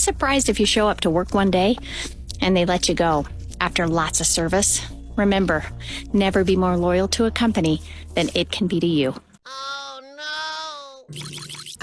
surprised if you show up to work one day and they let you go after lots of service. Remember, never be more loyal to a company than it can be to you.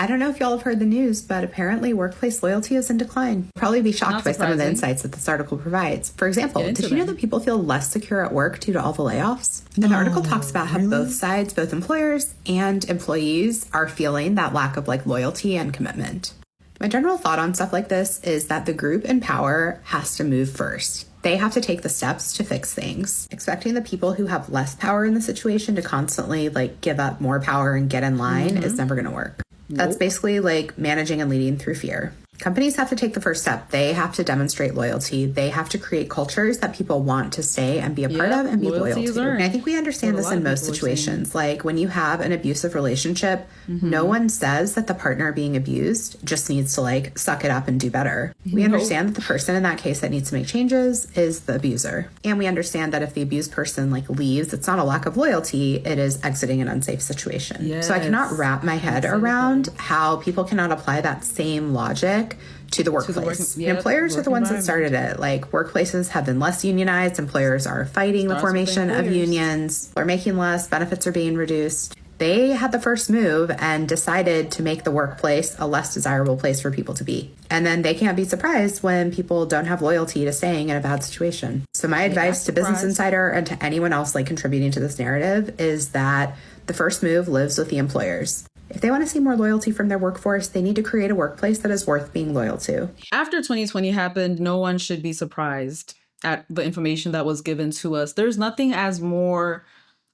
I don't know if y'all have heard the news, but apparently workplace loyalty is in decline. You'll probably be shocked by some of the insights that this article provides. For example, did you know that people feel less secure at work due to all the layoffs? An article talks about how both sides, both employers and employees, are feeling that lack of loyalty and commitment. My general thought on stuff like this is that the group in power has to move first. They have to take the steps to fix things. Expecting the people who have less power in the situation to constantly give up more power and get in line is never going to work. That's basically managing and leading through fear. Companies have to take the first step. They have to demonstrate loyalty. They have to create cultures that people want to stay and be a part of and be loyal to. And I think we understand this in most situations. When you have an abusive relationship, no one says that the partner being abused just needs to suck it up and do better. We understand that the person in that case that needs to make changes is the abuser. And we understand that if the abused person leaves, it's not a lack of loyalty, it is exiting an unsafe situation. Yes. So I cannot wrap my head around how people cannot apply that same logic to the workplace. Employers are the ones that started it. Workplaces have been less unionized. Employers are fighting the formation of unions. They're making less. Benefits are being reduced. They had the first move and decided to make the workplace a less desirable place for people to be. And then they can't be surprised when people don't have loyalty to staying in a bad situation. So my advice to Business Insider and to anyone else contributing to this narrative is that the first move lives with the employers. If they want to see more loyalty from their workforce, they need to create a workplace that is worth being loyal to. After 2020 happened, no one should be surprised at the information that was given to us. There's nothing as more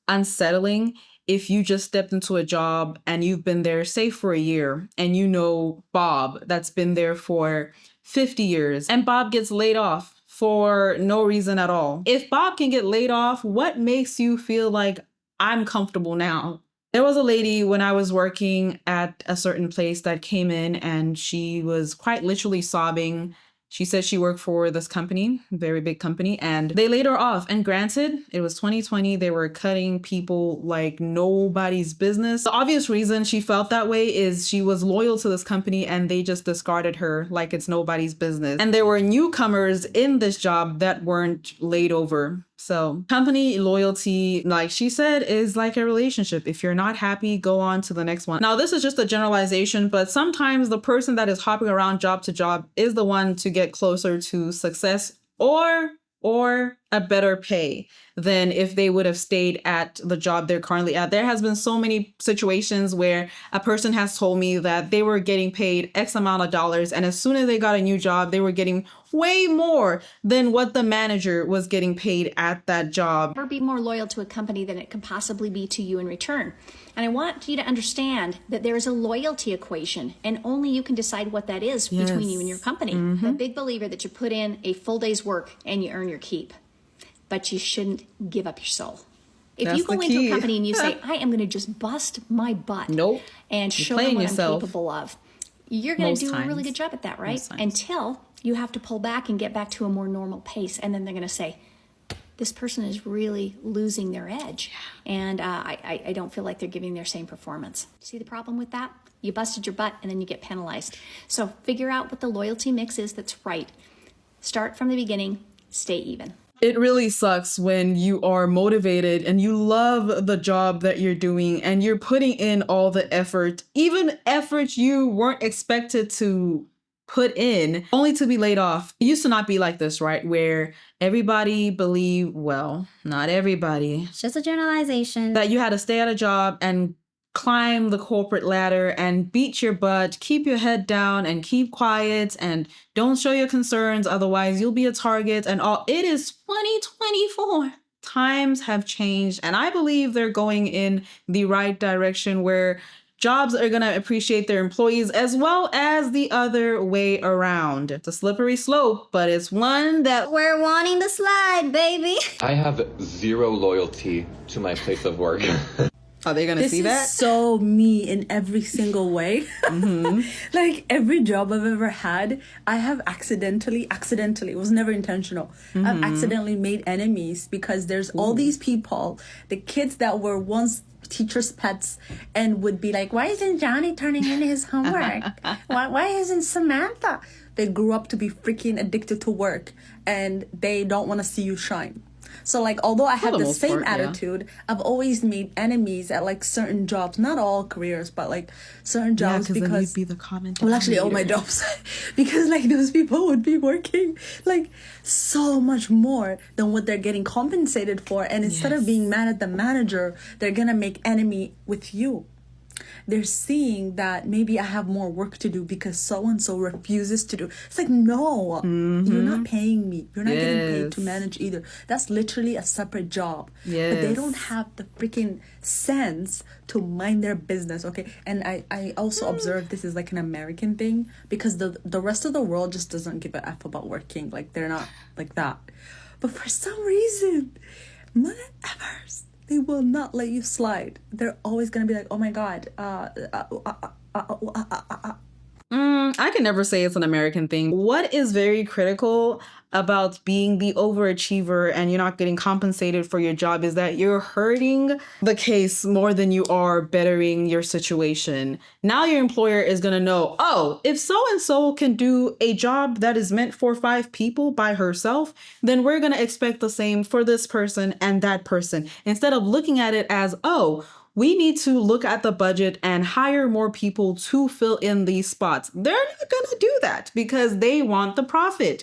unsettling if you just stepped into a job and you've been there, say, for a year, and you know Bob that's been there for 50 years, and Bob gets laid off for no reason at all. If Bob can get laid off, what makes you feel like I'm comfortable now? There was a lady when I was working at a certain place that came in and she was quite literally sobbing. She said she worked for this company, very big company, and they laid her off. And granted, it was 2020. They were cutting people like nobody's business. The obvious reason she felt that way is she was loyal to this company and they just discarded her like it's nobody's business. And there were newcomers in this job that weren't laid over. So company loyalty, like she said, is like a relationship. If you're not happy, go on to the next one. Now, this is just a generalization, but sometimes the person that is hopping around job to job is the one to get closer to success or a better pay than if they would have stayed at the job they're currently at. There has been so many situations where a person has told me that they were getting paid X amount of dollars, and as soon as they got a new job, they were getting way more than what the manager was getting paid at that job. Never be more loyal to a company than it could possibly be to you in return. And I want you to understand that there is a loyalty equation, and only you can decide what that is between you and your company. I'm a big believer that you put in a full day's work and you earn your keep, but you shouldn't give up your soul. If you go into a company and you say, I am going to just bust my butt and show them what I'm capable of, you're going to do a really good job at that, right? Until you have to pull back and get back to a more normal pace. And then they're going to say, this person is really losing their edge. And I don't feel like they're giving their same performance. See the problem with that? You busted your butt and then you get penalized. So figure out what the loyalty mix is that's right. Start from the beginning, stay even. It really sucks when you are motivated and you love the job that you're doing and you're putting in all the effort, even effort you weren't expected to put in, only to be laid off. It used to not be like this, right? Where everybody believed, well, not everybody. It's just a generalization. That you had to stay at a job and climb the corporate ladder and beat your butt, keep your head down and keep quiet and don't show your concerns. Otherwise you'll be a target and all. It is 2024. Times have changed and I believe they're going in the right direction where jobs are going to appreciate their employees as well as the other way around. It's a slippery slope, but it's one that we're wanting to slide, baby. I have zero loyalty to my place of work. Are they going to see that? This is so me in every single way. Like every job I've ever had, I have accidentally, it was never intentional. I've accidentally made enemies because there's all these people, the kids that were once teachers' pets and would be like, why isn't Johnny turning in his homework? Why isn't Samantha? they grew up to be freaking addicted to work and they don't want to see you shine. So like, although I have the same attitude, I've always made enemies at like certain jobs, not all careers, but like certain jobs, because then you'd be the common well, actually all my jobs, because like those people would be working like so much more than what they're getting compensated for, and instead of being mad at the manager, they're gonna make enemy with you. They're seeing that maybe I have more work to do because so-and-so refuses to do. It's like, no, you're not paying me. You're not getting paid to manage either. That's literally a separate job. But they don't have the freaking sense to mind their business, okay? And I also observe this is like an American thing, because the rest of the world just doesn't give a F about working. Like, they're not like that. But for some reason, mother-effers, they will not let you slide. They're always going to be like, oh my God. I can never say it's an American thing. What is very critical about being the overachiever and you're not getting compensated for your job is that you're hurting the case more than you are bettering your situation. Now your employer is going to know, oh, if so-and-so can do a job that is meant for 5 people by herself, then we're going to expect the same for this person and that person. Instead of looking at it as, oh, we need to look at the budget and hire more people to fill in these spots. They're not going to do that because they want the profit.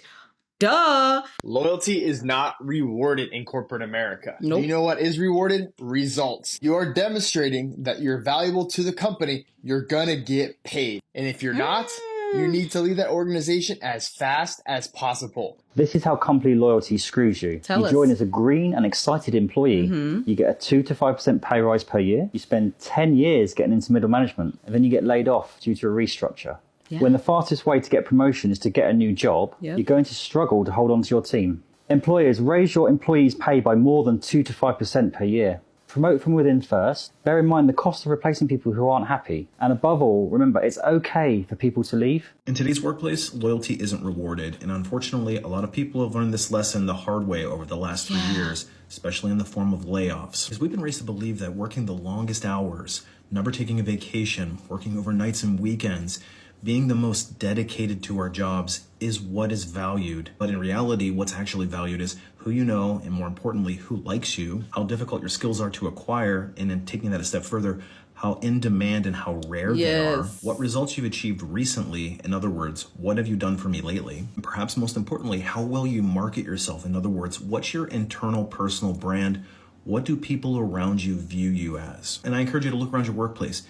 Duh. Loyalty is not rewarded in corporate America. Nope. You know what is rewarded? Results. You are demonstrating that you're valuable to the company. You're gonna get paid. And if you're not, you need to leave that organization as fast as possible. This is how company loyalty screws you. Tell you us. join as a green and excited employee. You get a 2 to 5% pay rise per year. You spend 10 years getting into middle management, and then you get laid off due to a restructure. When the fastest way to get promotion is to get a new job, you're going to struggle to hold on to your team. Employers, raise your employees' pay by more than 2 to 5% per year. Promote from within first. Bear in mind the cost of replacing people who aren't happy. And above all, remember, it's okay for people to leave. In today's workplace, loyalty isn't rewarded. And unfortunately, a lot of people have learned this lesson the hard way over the last 3 years, especially in the form of layoffs. Because we've been raised to believe that working the longest hours, never taking a vacation, working overnights and weekends, being the most dedicated to our jobs is what is valued. But in reality, what's actually valued is who you know, and more importantly, who likes you, how difficult your skills are to acquire, and then taking that a step further, how in demand and how rare they are, what results you've achieved recently, in other words, what have you done for me lately, and perhaps most importantly, how well you market yourself, in other words, what's your internal personal brand, what do people around you view you as? And I encourage you to look around your workplace.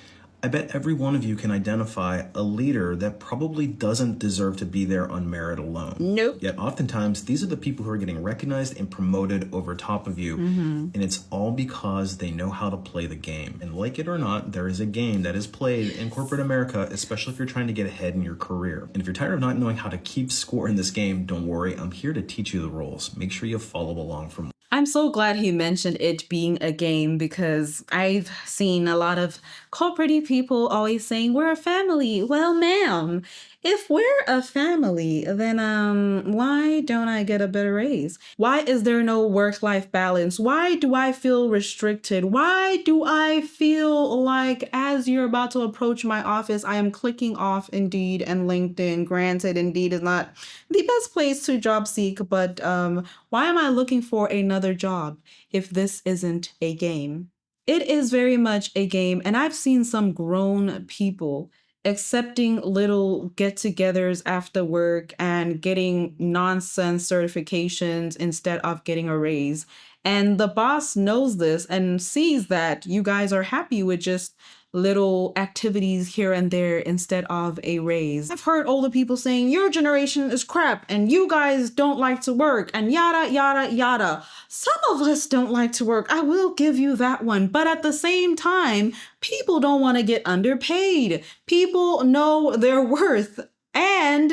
I bet every one of you can identify a leader that probably doesn't deserve to be there on merit alone. Nope. Yet oftentimes, these are the people who are getting recognized and promoted over top of you. And it's all because they know how to play the game. And like it or not, there is a game that is played in corporate America, especially if you're trying to get ahead in your career. And if you're tired of not knowing how to keep score in this game, don't worry. I'm here to teach you the rules. Make sure you follow along for more. I'm so glad he mentioned it being a game, because I've seen a lot of corporate people always saying, we're a family. Well, ma'am, if we're a family, then why don't I get a better raise? Why is there no work-life balance? Why do I feel restricted? Why do I feel like as you're about to approach my office, I am clicking off Indeed and LinkedIn? Granted, Indeed is not the best place to job seek, but why am I looking for another job if this isn't a game? It is very much a game, and I've seen some grown people accepting little get-togethers after work and getting nonsense certifications instead of getting a raise. And the boss knows this and sees that you guys are happy with just little activities here and there instead of a raise. I've heard older people saying, your generation is crap and you guys don't like to work and yada, yada, yada. Some of us don't like to work. I will give you that one. But at the same time, people don't want to get underpaid. People know their worth. And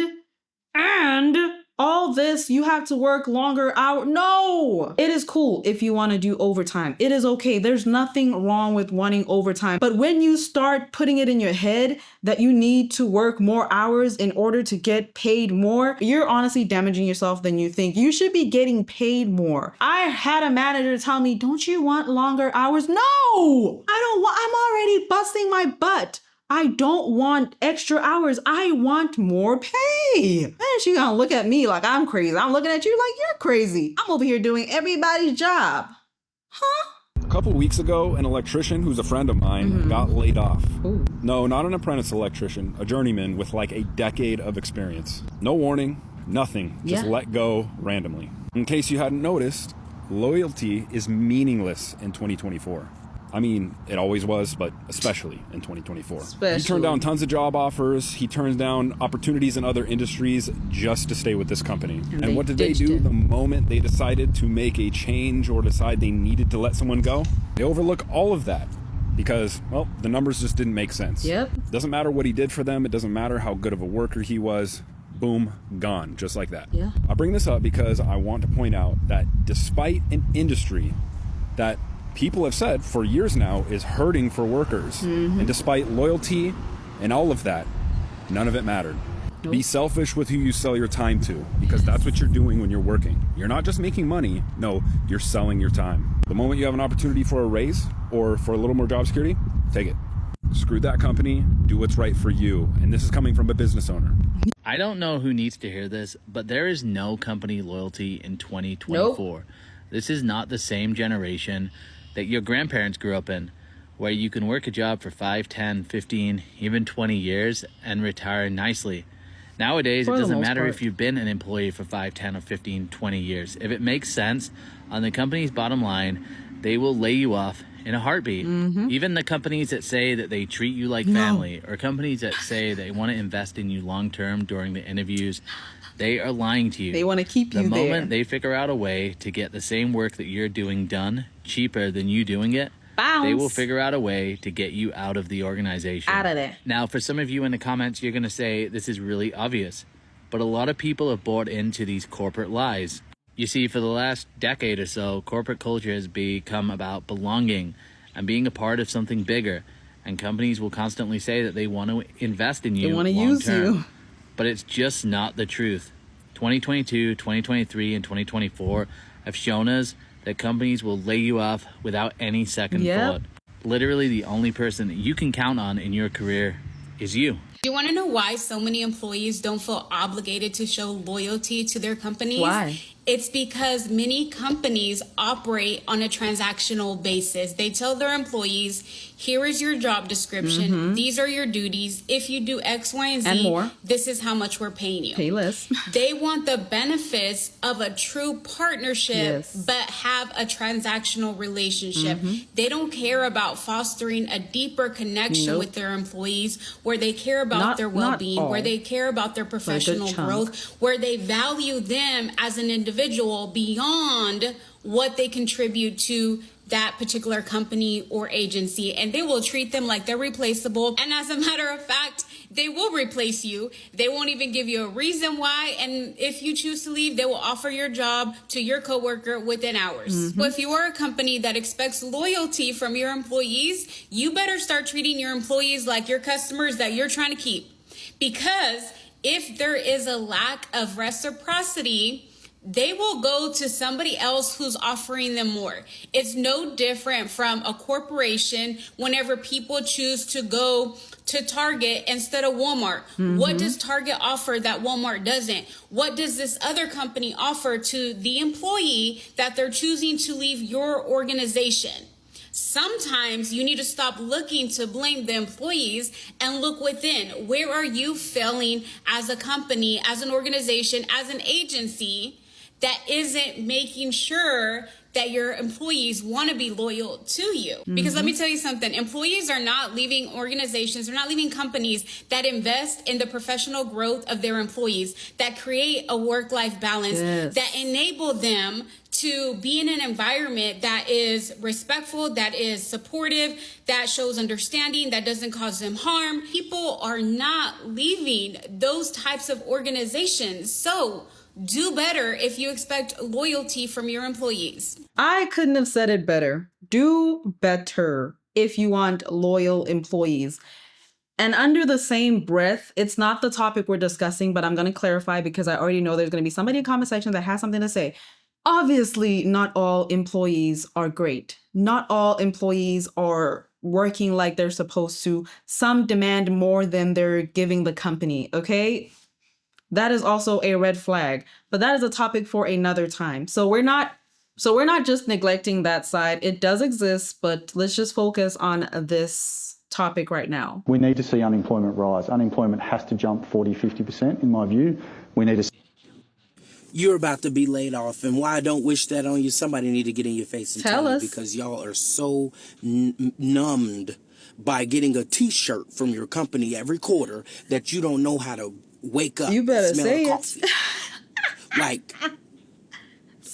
all this, you have to work longer hours. No, it is cool if you want to do overtime. It is okay. There's nothing wrong with wanting overtime. But when you start putting it in your head that you need to work more hours in order to get paid more, you're honestly damaging yourself than you think. You should be getting paid more. I had a manager tell me, don't you want longer hours? No, I don't want, I'm already busting my butt I don't want extra hours. I want more pay. And she gonna look at me like I'm crazy. I'm looking at you like you're crazy. I'm over here doing everybody's job. Huh? A couple weeks ago, an electrician who's a friend of mine got laid off. Ooh. No, not an apprentice electrician, a journeyman with like a decade of experience. No warning, nothing, just let go randomly. In case you hadn't noticed, loyalty is meaningless in 2024. I mean, it always was, but especially in 2024. He turned down tons of job offers. He turned down opportunities in other industries just to stay with this company. And what did they do the moment they decided to make a change or decide they needed to let someone go? They overlook all of that because, well, the numbers just didn't make sense. Yep. Doesn't matter what he did for them. It doesn't matter how good of a worker he was. Boom, gone, just like that. Yeah. I bring this up because I want to point out that despite an industry that people have said for years now is hurting for workers, and despite loyalty and all of that, none of it mattered. Nope. Be selfish with who you sell your time to, because that's what you're doing when you're working. You're not just making money, no, you're selling your time. The moment you have an opportunity for a raise or for a little more job security, take it. Screw that company, do what's right for you. And this is coming from a business owner. I don't know who needs to hear this, but there is no company loyalty in 2024. Nope. This is not the same generation that your grandparents grew up in, where you can work a job for 5, 10, 15, even 20 years and retire nicely. Nowadays, it doesn't matter if you've been an employee for 5, 10, or 15, 20 years. If it makes sense on the company's bottom line, they will lay you off in a heartbeat. Even the companies that say that they treat you like family, or companies that say they want to invest in you long-term during the interviews, they are lying to you. They want to keep you there. The moment they figure out a way to get the same work that you're doing done cheaper than you doing it, they will figure out a way to get you out of the organization. Out of there. Now, for some of you in the comments, you're going to say this is really obvious, but a lot of people have bought into these corporate lies. You see, for the last decade or so, corporate culture has become about belonging and being a part of something bigger. And companies will constantly say that they want to invest in you. They want to use you. But it's just not the truth. 2022, 2023, and 2024 have shown us that companies will lay you off without any second thought. Literally, the only person that you can count on in your career is you. You want to know why so many employees don't feel obligated to show loyalty to their companies? Why? It's because many companies operate on a transactional basis. They tell their employees, here is your job description. These are your duties. If you do X, Y, and Z, and more, this is how much we're paying you. Pay less. They want the benefits of a true partnership, but have a transactional relationship. They don't care about fostering a deeper connection with their employees, where they care about their well-being, where they care about their professional growth, where they value them as an individual beyond what they contribute to that particular company or agency. And they will treat them like they're replaceable. And as a matter of fact, they will replace you. They won't even give you a reason why. And if you choose to leave, they will offer your job to your coworker within hours. Well, if you are a company that expects loyalty from your employees, you better start treating your employees like your customers that you're trying to keep. Because if there is a lack of reciprocity, they will go to somebody else who's offering them more. It's no different from a corporation whenever people choose to go to Target instead of Walmart. What does Target offer that Walmart doesn't? What does this other company offer to the employee that they're choosing to leave your organization? Sometimes you need to stop looking to blame the employees and look within. Where are you failing as a company, as an organization, as an agency that isn't making sure that your employees want to be loyal to you? Because let me tell you something, employees are not leaving organizations, they're not leaving companies that invest in the professional growth of their employees, that create a work-life balance, that enable them to be in an environment that is respectful, that is supportive, that shows understanding, that doesn't cause them harm. People are not leaving those types of organizations. So do better if you expect loyalty from your employees. I couldn't have said it better. Do better if you want loyal employees. And under the same breath, it's not the topic we're discussing, but I'm going to clarify because I already know there's going to be somebody in the comment section that has something to say. Obviously, not all employees are great. Not all employees are working like they're supposed to. Some demand more than they're giving the company, okay? That is also a red flag, but that is a topic for another time. So we're not just neglecting that side. It does exist, but let's just focus on this topic right now. We need to see unemployment rise. Unemployment has to jump 40, 50% in my view. We need to... You're about to be laid off, and why I don't wish that on you, somebody need to get in your face and tell you, because y'all are so numbed by getting a t-shirt from your company every quarter that you don't know how to wake up. You better say coffee. Like,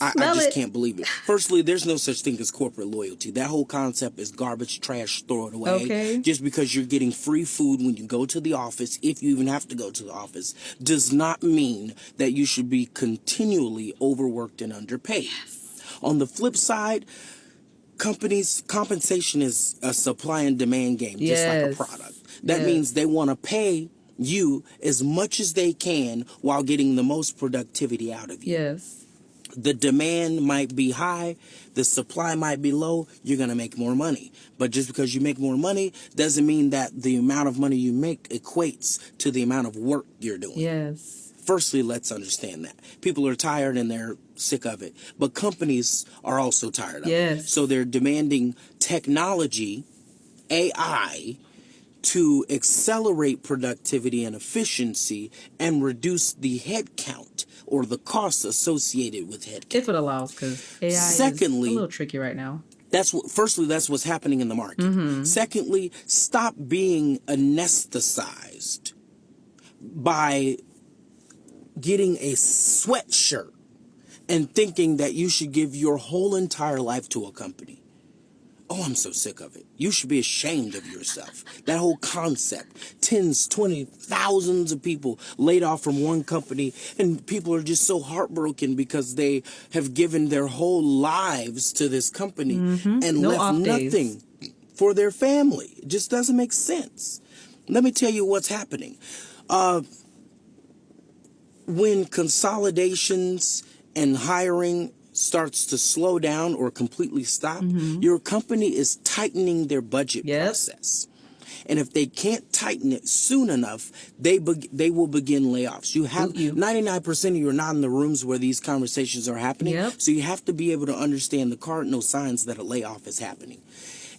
I just can't believe it. Firstly, there's no such thing as corporate loyalty. That whole concept is garbage, trash, throw it away. Okay. Just because you're getting free food when you go to the office, if you even have to go to the office, does not mean that you should be continually overworked and underpaid. Yes. On the flip side, companies' compensation is a supply and demand game, just like a product. That means they want to pay you as much as they can while getting the most productivity out of you. Yes. The demand might be high, the supply might be low, you're going to make more money. But just because you make more money doesn't mean that the amount of money you make equates to the amount of work you're doing. Yes. Firstly, let's understand that. People are tired and they're sick of it. But companies are also tired of it. So they're demanding technology, AI, to accelerate productivity and efficiency and reduce the head count or the costs associated with head count. If it allows, because AI is a little tricky right now. That's what's happening in the market. Secondly, stop being anesthetized by getting a sweatshirt and thinking that you should give your whole entire life to a company. Oh, I'm so sick of it. You should be ashamed of yourself. That whole concept. Tens, 20, thousands of people laid off from one company, and people are just so heartbroken because they have given their whole lives to this company and left nothing for their family. It just doesn't make sense. Let me tell you what's happening. When consolidations and hiring starts to slow down or completely stop, your company is tightening their budget process. And if they can't tighten it soon enough, they will begin layoffs. You have 99% of you are not in the rooms where these conversations are happening. So you have to be able to understand the cardinal signs that a layoff is happening.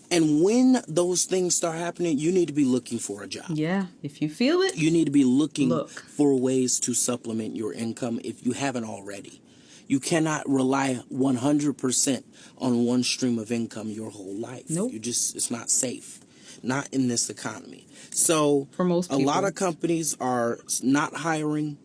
And when those things start happening, you need to be looking for a job. Yeah, if you feel it, you need to be looking for ways to supplement your income if you haven't already. You cannot rely 100% on one stream of income your whole life. It's not safe. Not in this economy. So for most people, a lot of companies are not hiring.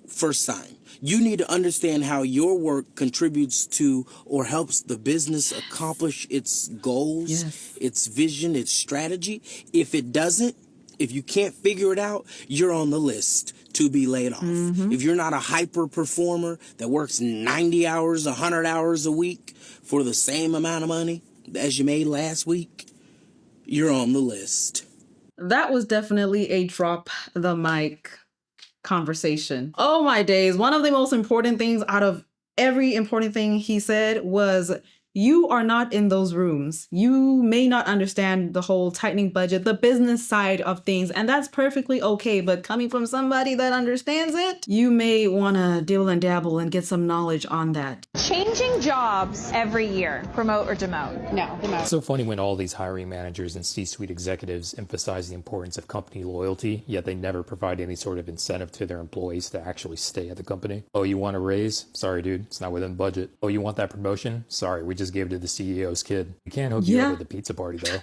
First sign. You need to understand how your work contributes to or helps the business accomplish its goals, its vision, its strategy. If it doesn't, if you can't figure it out, you're on the list to be laid off. If you're not a hyper performer that works 90 hours, 100 hours a week for the same amount of money as you made last week, you're on the list. That was definitely a drop the mic conversation. Oh my days. One of the most important things out of every important thing he said was, you are not in those rooms. You may not understand the whole tightening budget, the business side of things, and that's perfectly okay. But coming from somebody that understands it, you may want to dibble and dabble and get some knowledge on that. Changing jobs every year, promote or demote? No, demote. It's so funny when all these hiring managers and C-suite executives emphasize the importance of company loyalty, yet they never provide any sort of incentive to their employees to actually stay at the company. Oh, you want a raise? Sorry, dude, it's not within budget. Oh, you want that promotion? Sorry, we just gave it to the CEO's kid. We can't hook you up at the pizza party, though.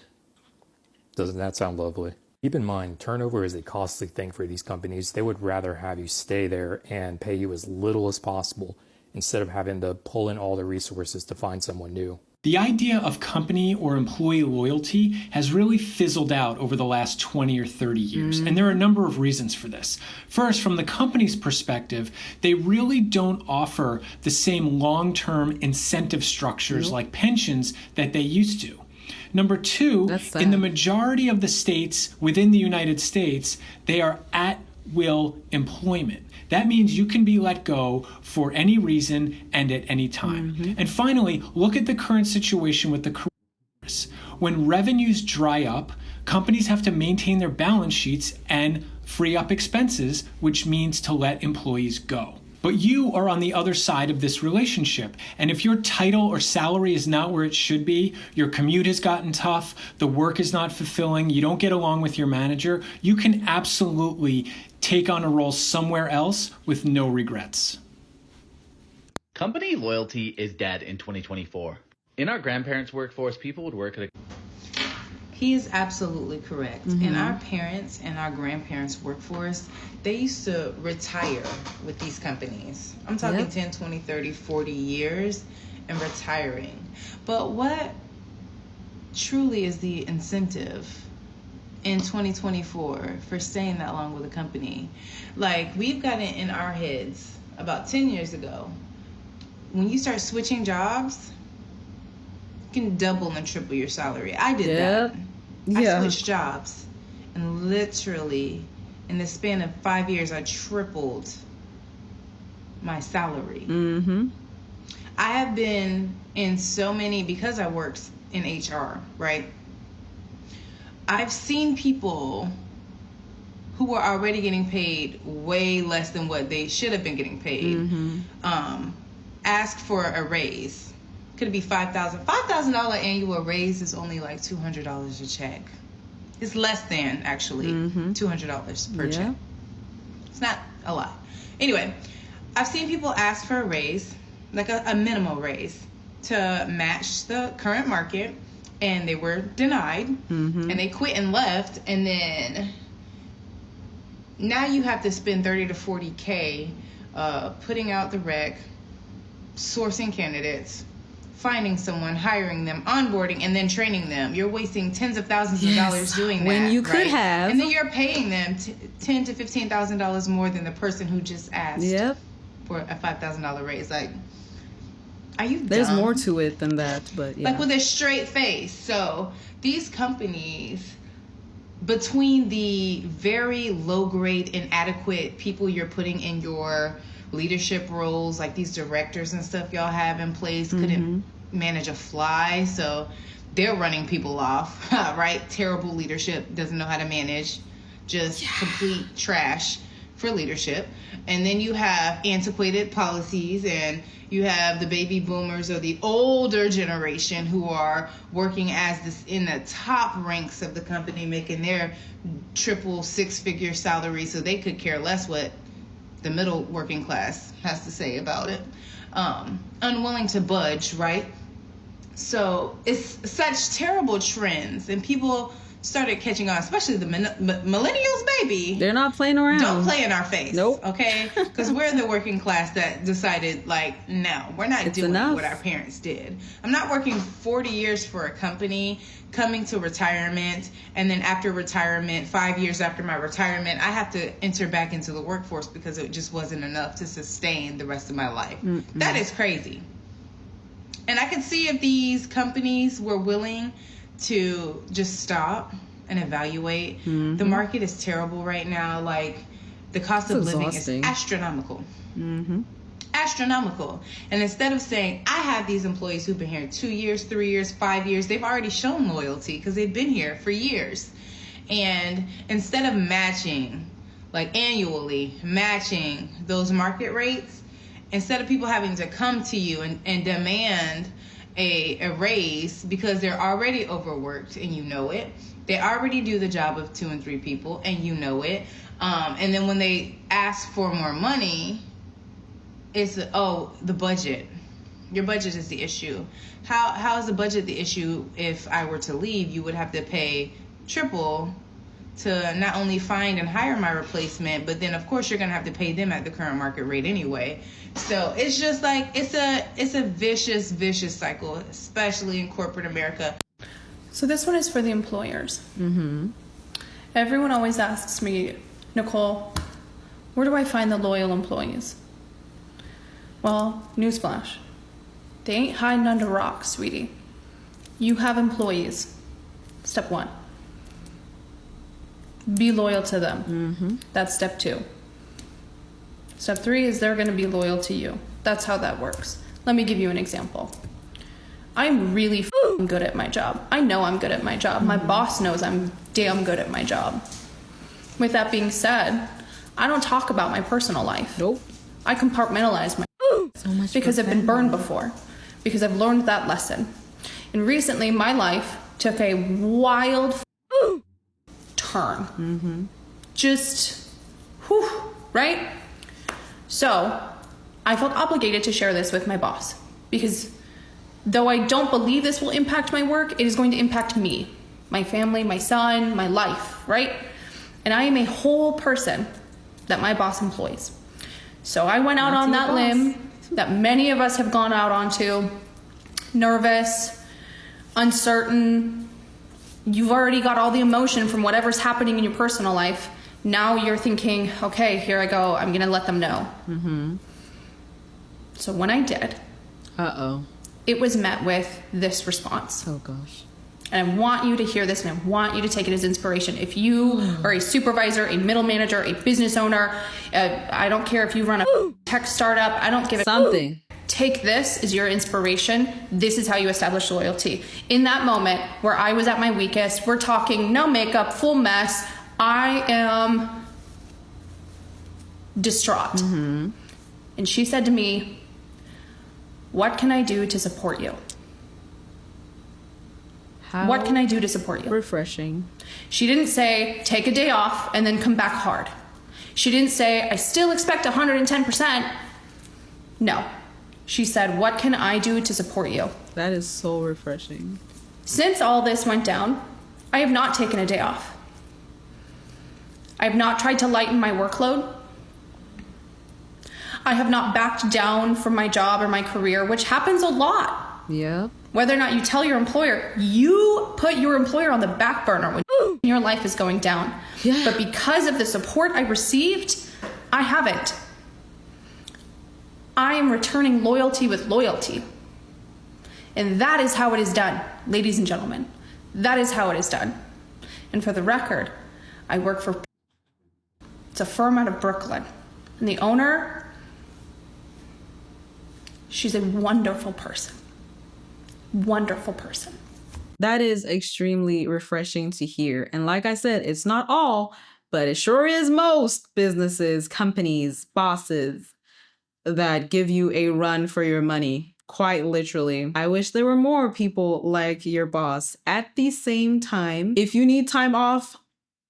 Doesn't that sound lovely? Keep in mind, turnover is a costly thing for these companies. They would rather have you stay there and pay you as little as possible instead of having to pull in all the resources to find someone new. The idea of company or employee loyalty has really fizzled out over the last 20 or 30 years, and there are a number of reasons for this. First, from the company's perspective, they really don't offer the same long-term incentive structures like pensions that they used to. Number two, in the majority of the states within the United States, they are at-will employment. That means you can be let go for any reason and at any time. And finally, look at the current situation with the coronavirus. when revenues dry up, companies have to maintain their balance sheets and free up expenses, which means to let employees go. But you are on the other side of this relationship. And if your title or salary is not where it should be, your commute has gotten tough, the work is not fulfilling, you don't get along with your manager, you can absolutely take on a role somewhere else with no regrets. Company loyalty is dead in 2024. In our grandparents' workforce, people would work at a... He is absolutely correct. In our parents' and our grandparents' workforce, they used to retire with these companies. I'm talking 10, 20, 30, 40 years and retiring. But what truly is the incentive in 2024 for staying that long with a company? Like, we've got it in our heads about 10 years ago. When you start switching jobs, you can double and triple your salary. I did that. I switched jobs, and literally in the span of 5 years, I tripled my salary. I have been in so many, because I worked in HR, right? I've seen people who were already getting paid way less than what they should have been getting paid, ask for a raise. Could it be $5,000? $5,000 annual raise is only like $200 a check. It's less than, actually, $200 per check. It's not a lot. Anyway, I've seen people ask for a raise, like a minimal raise, to match the current market, and they were denied, and they quit and left, and then now you have to spend 30 to 40K putting out the rec, sourcing candidates, finding someone, hiring them, onboarding, and then training them. You're wasting tens of thousands of dollars doing that. When you could have. And then you're paying them $10,000 to $15,000 more than the person who just asked for a $5,000 raise. Like, are you There's dumb? more to it than that, but yeah. Like, with a straight face. So these companies, between the very low grade, inadequate people you're putting in your leadership roles, like these directors and stuff y'all have in place, couldn't manage a fly, so they're running people off, right? Terrible leadership, doesn't know how to manage, just complete trash for leadership. And then you have antiquated policies, and you have the baby boomers or the older generation who are working as this in the top ranks of the company, making their triple six-figure salary, so they could care less what the middle working class has to say about it. Unwilling to budge, right? So it's such terrible trends, and people started catching on, especially the millennials, baby. They're not playing around. Don't play in our face. Nope. Okay? Because we're the working class that decided, like, no, we're not doing what our parents did. I'm not working 40 years for a company, coming to retirement, and then after retirement, 5 years after my retirement, I have to enter back into the workforce because it just wasn't enough to sustain the rest of my life. That is crazy. And I could see if these companies were willing to just stop and evaluate. The market is terrible right now. Like, the cost of living is astronomical. Astronomical. And instead of saying, I have these employees who've been here 2 years, 3 years, 5 years, they've already shown loyalty because they've been here for years. And instead of matching, like annually matching those market rates, instead of people having to come to you and demand a raise because they're already overworked and you know it. They already do the job of 2 and 3 people and you know it. And then when they ask for more money, it's, the budget. Your budget is the issue. How is the budget the issue? If I were to leave, you would have to pay triple to not only find and hire my replacement, but then of course you're gonna have to pay them at the current market rate anyway. So it's just like, it's a vicious cycle, especially in corporate America. So this one is for the employers. Everyone always asks me, Nicole, where do I find the loyal employees? Well, newsflash, they ain't hiding under rocks, sweetie. You have employees. Step 1. Be loyal to them. That's step 2. Step 3 is they're going to be loyal to you. That's how that works. Let me give you an example. I'm really I'm good at my job. I know I'm good at my job. My boss knows I'm damn good at my job. With that being said, I don't talk about my personal life. Nope. I compartmentalize my so much because I've been burned before, because I've learned that lesson. And recently, my life took a wild turn. Just, whew, right? So, I felt obligated to share this with my boss, because though I don't believe this will impact my work, it is going to impact me, my family, my son, my life, right? And I am a whole person that my boss employs. So I went out on that limb that many of us have gone out onto, nervous, uncertain. You've already got all the emotion from whatever's happening in your personal life. Now you're thinking, okay, here I go. I'm going to let them know. So when I did, it was met with this response. Oh, gosh. And I want you to hear this, and I want you to take it as inspiration. If you are a supervisor, a middle manager, a business owner, I don't care if you run a tech startup, I don't give a something. Take this as your inspiration. This is how you establish loyalty. In that moment where I was at my weakest, we're talking no makeup, full mess, I am distraught. And she said to me, what can I do to support you? What can I do to support you? Refreshing. She didn't say, take a day off and then come back hard. She didn't say, I still expect 110%. No. She said, what can I do to support you? That is so refreshing. Since all this went down, I have not taken a day off. I have not tried to lighten my workload. I have not backed down from my job or my career, which happens a lot. Yeah. Whether or not you tell your employer, you put your employer on the back burner when your life is going down. Yeah. But because of the support I received, I haven't. I am returning loyalty with loyalty. And that is how it is done, ladies and gentlemen. That is how it is done. And for the record, I work for, it's a firm out of Brooklyn. And the owner, she's a wonderful person. Wonderful person. That is extremely refreshing to hear. And like I said, it's not all, but it sure is most businesses, companies, bosses that give you a run for your money. Quite literally. I wish there were more people like your boss. At the same time, if you need time off,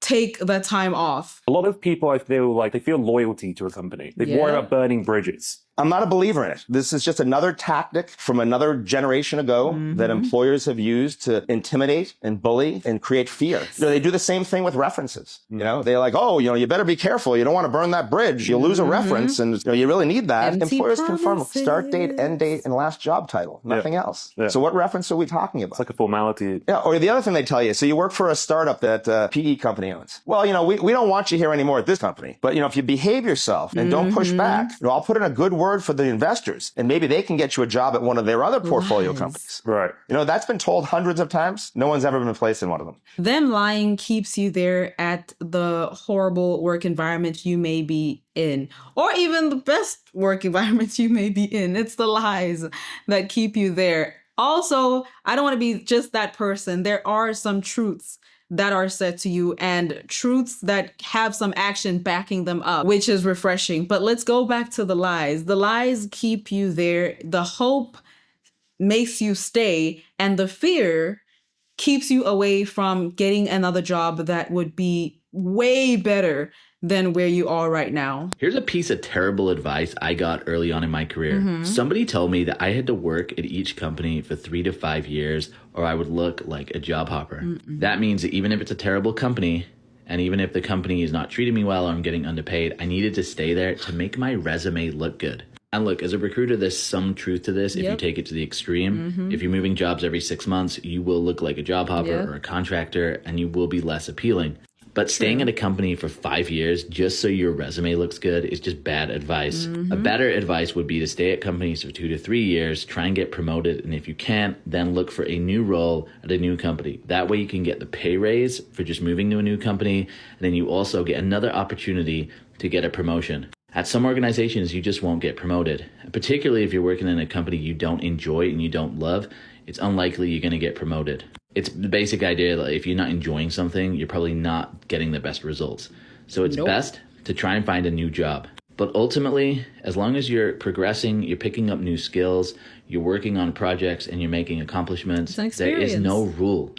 take the time off. A lot of people, I feel like they feel loyalty to a company. They worry about burning bridges. I'm not a believer in it. This is just another tactic from another generation ago that employers have used to intimidate and bully and create fear. You know, they do the same thing with references. You know, they're like, oh, you know, you better be careful. You don't want to burn that bridge. You'll lose a reference, and you know, you really need that. Empty Employers promises. confirm start date, end date, and last job title. Nothing else. So what reference are we talking about? It's like a formality. Yeah. Or the other thing they tell you, so you work for a startup that a PE company owns. Well, you know, we don't want you here anymore at this company. But, you know, if you behave yourself and don't push back, you know, I'll put in a good word for the investors, and maybe they can get you a job at one of their other portfolio companies. Right. You know, that's been told hundreds of times. No one's ever been placed in one of them. Them lying keeps you there at the horrible work environment you may be in, or even the best work environment you may be in. It's the lies that keep you there. Also, I don't want to be just that person. There are some truths that are said to you and truths that have some action backing them up, which is refreshing. But let's go back to the lies. The lies keep you there. The hope makes you stay, and the fear keeps you away from getting another job that would be way better than where you are right now. Here's a piece of terrible advice I got early on in my career. Somebody told me that I had to work at each company for 3 to 5 years or I would look like a job hopper. That means that even if it's a terrible company, and even if the company is not treating me well or I'm getting underpaid, I needed to stay there to make my resume look good. And look, as a recruiter, there's some truth to this if you take it to the extreme. If you're moving jobs every 6 months, you will look like a job hopper or a contractor, and you will be less appealing. But staying at a company for 5 years just so your resume looks good is just bad advice. A better advice would be to stay at companies for 2 to 3 years, try and get promoted, and if you can't, then look for a new role at a new company. That way you can get the pay raise for just moving to a new company, and then you also get another opportunity to get a promotion. At some organizations, you just won't get promoted. Particularly if you're working in a company you don't enjoy and you don't love, it's unlikely you're going to get promoted. It's the basic idea that if you're not enjoying something, you're probably not getting the best results. So it's best to try and find a new job. But ultimately, as long as you're progressing, you're picking up new skills, you're working on projects, and you're making accomplishments, there is no rule.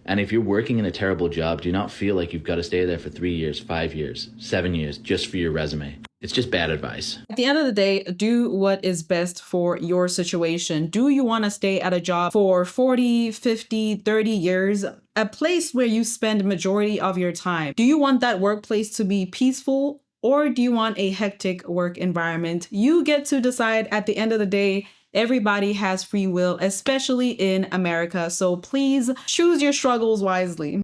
And if you're working in a terrible job, do not feel like you've got to stay there for 3 years, 5 years, 7 years, just for your resume. It's just bad advice. At the end of the day, do what is best for your situation. Do you want to stay at a job for 40, 50, 30 years? A place where you spend majority of your time. Do you want that workplace to be peaceful, or do you want a hectic work environment? You get to decide at the end of the day. Everybody has free will, especially in America. So please choose your struggles wisely.